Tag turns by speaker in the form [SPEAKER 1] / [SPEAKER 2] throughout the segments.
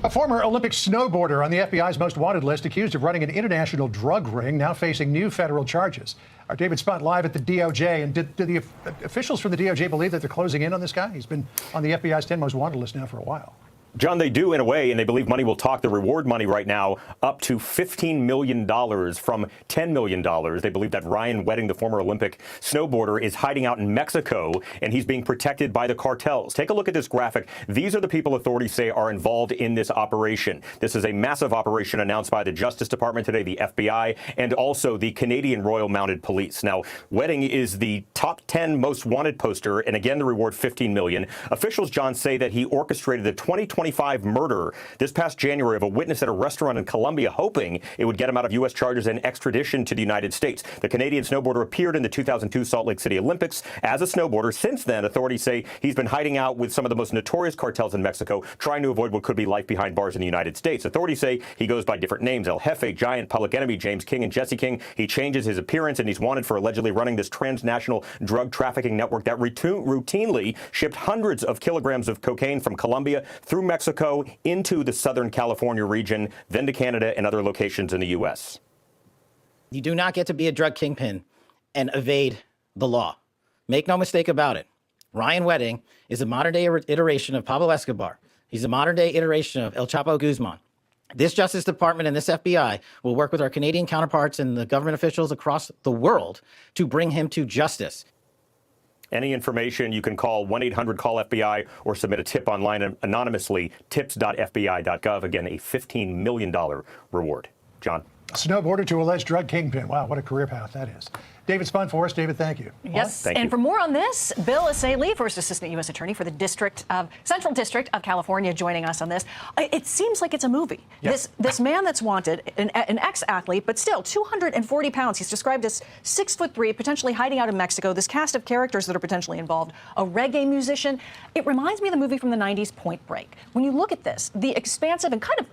[SPEAKER 1] A former Olympic snowboarder on the FBI's most wanted list, accused of running an international drug ring, now facing new federal charges. Our David Spunt live at the DOJ. And did the officials from the DOJ believe that they're closing in on this guy? He's been on the FBI's 10 most wanted list now for a while.
[SPEAKER 2] John, they do in a way, and they believe money will talk. The reward money right now up to $15 million from $10 million. They believe that Ryan Wedding, the former Olympic snowboarder, is hiding out in Mexico, and he's being protected by the cartels. Take a look at this graphic. These are the people authorities say are involved in this operation. This is a massive operation announced by the Justice Department today, the FBI, and also the Canadian Royal Mounted Police. Now, Wedding is the top 10 most wanted poster, and again, the reward $15 million. Officials, John, say that he orchestrated the 2025 murder this past January of a witness at a restaurant in Colombia, hoping it would get him out of U.S. charges and extradition to the United States. The Canadian snowboarder appeared in the 2002 Salt Lake City Olympics as a snowboarder. Since then, authorities say he's been hiding out with some of the most notorious cartels in Mexico, trying to avoid what could be life behind bars in the United States. Authorities say he goes by different names: El Jefe, Giant, Public Enemy, James King, and Jesse King. He changes his appearance, and he's wanted for allegedly running this transnational drug trafficking network that routinely shipped hundreds of kilograms of cocaine from Colombia through Mexico into the Southern California region, then to Canada and other locations in the U.S.
[SPEAKER 3] You do not get to be a drug kingpin and evade the law. Make no mistake about it. Ryan Wedding is a modern-day iteration of Pablo Escobar. He's a modern-day iteration of El Chapo Guzman. This Justice Department and this FBI will work with our Canadian counterparts and the government officials across the world to bring him to justice.
[SPEAKER 2] Any information, you can call 1-800-CALL-FBI or submit a tip online anonymously, tips.fbi.gov. Again, a $15 million reward. John.
[SPEAKER 1] Snowboarder to alleged drug kingpin. Wow, what a career path that is. David Spunt for us. David, thank you.
[SPEAKER 4] Yes,
[SPEAKER 2] thank you.
[SPEAKER 4] And for more on this, Bill Asaley, first Assistant U.S. Attorney for the Central District of California, joining us on this. It seems like it's a movie. Yes. This man that's wanted, an ex-athlete, but still 240 pounds. He's described as 6'3", potentially hiding out in Mexico. This cast of characters that are potentially involved, a reggae musician. It reminds me of the movie from the 90s, Point Break. When you look at this, the expansive and kind of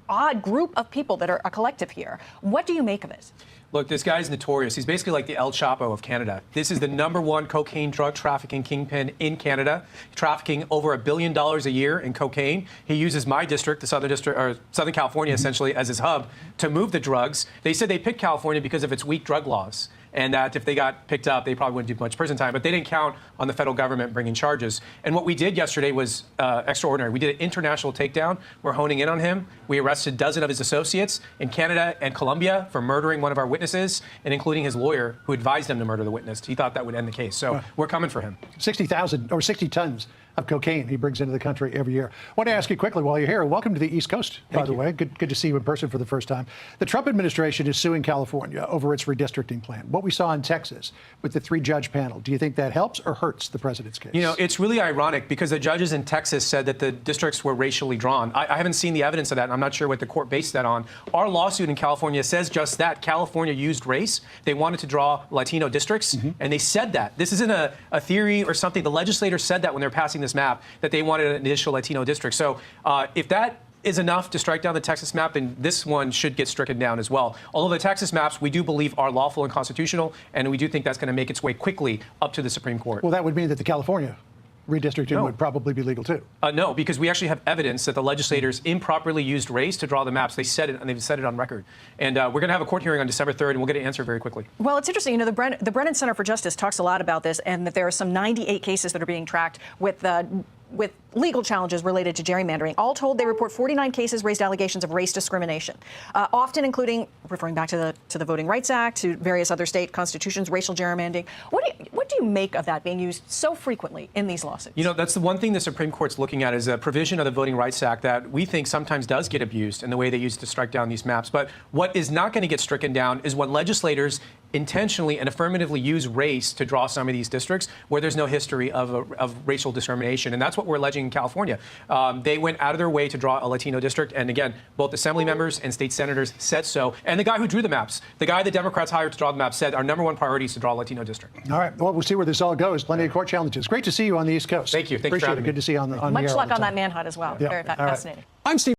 [SPEAKER 4] odd group of people that are a collective here, what do you make of it?
[SPEAKER 5] Look, this guy's notorious. He's basically like the El Chapo of Canada. This is the #1 cocaine drug trafficking kingpin in Canada, trafficking over $1 billion a year in cocaine. He uses my district, the Southern California, essentially, as his hub to move the drugs. They said they picked California because of its weak drug laws, and that if they got picked up, they probably wouldn't do much prison time. But they didn't count on the federal government bringing charges. And what we did yesterday was extraordinary. We did an international takedown. We're honing in on him. We arrested a dozen of his associates in Canada and Colombia for murdering one of our witnesses, and including his lawyer who advised him to murder the witness. He thought that would end the case. So we're coming for him.
[SPEAKER 1] 60,000 or 60 tons of cocaine he brings into the country every year. I want to ask you quickly while you're here, welcome to the East Coast, by the way. Good to see you in person for the first time. The Trump administration is suing California over its redistricting plan. What we saw in Texas with the 3-judge panel, do you think that helps or hurts the president's case?
[SPEAKER 5] You know, it's really ironic because the judges in Texas said that the districts were racially drawn. I haven't seen the evidence of that, and I'm not sure what the court based that on. Our lawsuit in California says just that. California used race. They wanted to draw Latino districts, and they said that. This isn't a theory or something. The legislators said that when they were passing this map, that they wanted an additional Latino district. So if that is enough to strike down the Texas map, then this one should get stricken down as well. Although the Texas maps, we do believe, are lawful and constitutional, and we do think that's going to make its way quickly up to the Supreme Court.
[SPEAKER 1] Well, that would mean that the California redistricting would probably be legal, too.
[SPEAKER 5] No, because we actually have evidence that the legislators improperly used race to draw the maps. They said it, and they've said it on record. And we're going to have a court hearing on December 3rd, and we'll get an answer very quickly.
[SPEAKER 4] Well, it's interesting. You know, the Brennan Center for Justice talks a lot about this, and that there are some 98 cases that are being tracked with legal challenges related to gerrymandering. All told, they report 49 cases raised allegations of race discrimination, often including, referring back to the Voting Rights Act, to various other state constitutions, racial gerrymandering. What do you make of that being used so frequently in these lawsuits?
[SPEAKER 5] You know, that's the one thing the Supreme Court's looking at is a provision of the Voting Rights Act that we think sometimes does get abused in the way they use to strike down these maps. But what is not going to get stricken down is when legislators intentionally and affirmatively use race to draw some of these districts where there's no history of racial discrimination. And that's what we're alleging in California. They went out of their way to draw a Latino district. And again, both assembly members and state senators said so. And the guy who drew the maps, the guy the Democrats hired to draw the maps, said our #1 priority is to draw a Latino district.
[SPEAKER 1] All right. Well, we'll see where this all goes. Plenty of court challenges. Great to see you on the East Coast.
[SPEAKER 5] Thank you. Thanks
[SPEAKER 1] Appreciate
[SPEAKER 5] for having
[SPEAKER 1] it.
[SPEAKER 5] me.
[SPEAKER 1] Good to see you on the
[SPEAKER 4] Much
[SPEAKER 1] air
[SPEAKER 4] luck
[SPEAKER 1] all
[SPEAKER 4] on
[SPEAKER 1] the
[SPEAKER 4] that
[SPEAKER 1] time.
[SPEAKER 4] manhunt as well. Very fascinating.
[SPEAKER 1] I'm Steve.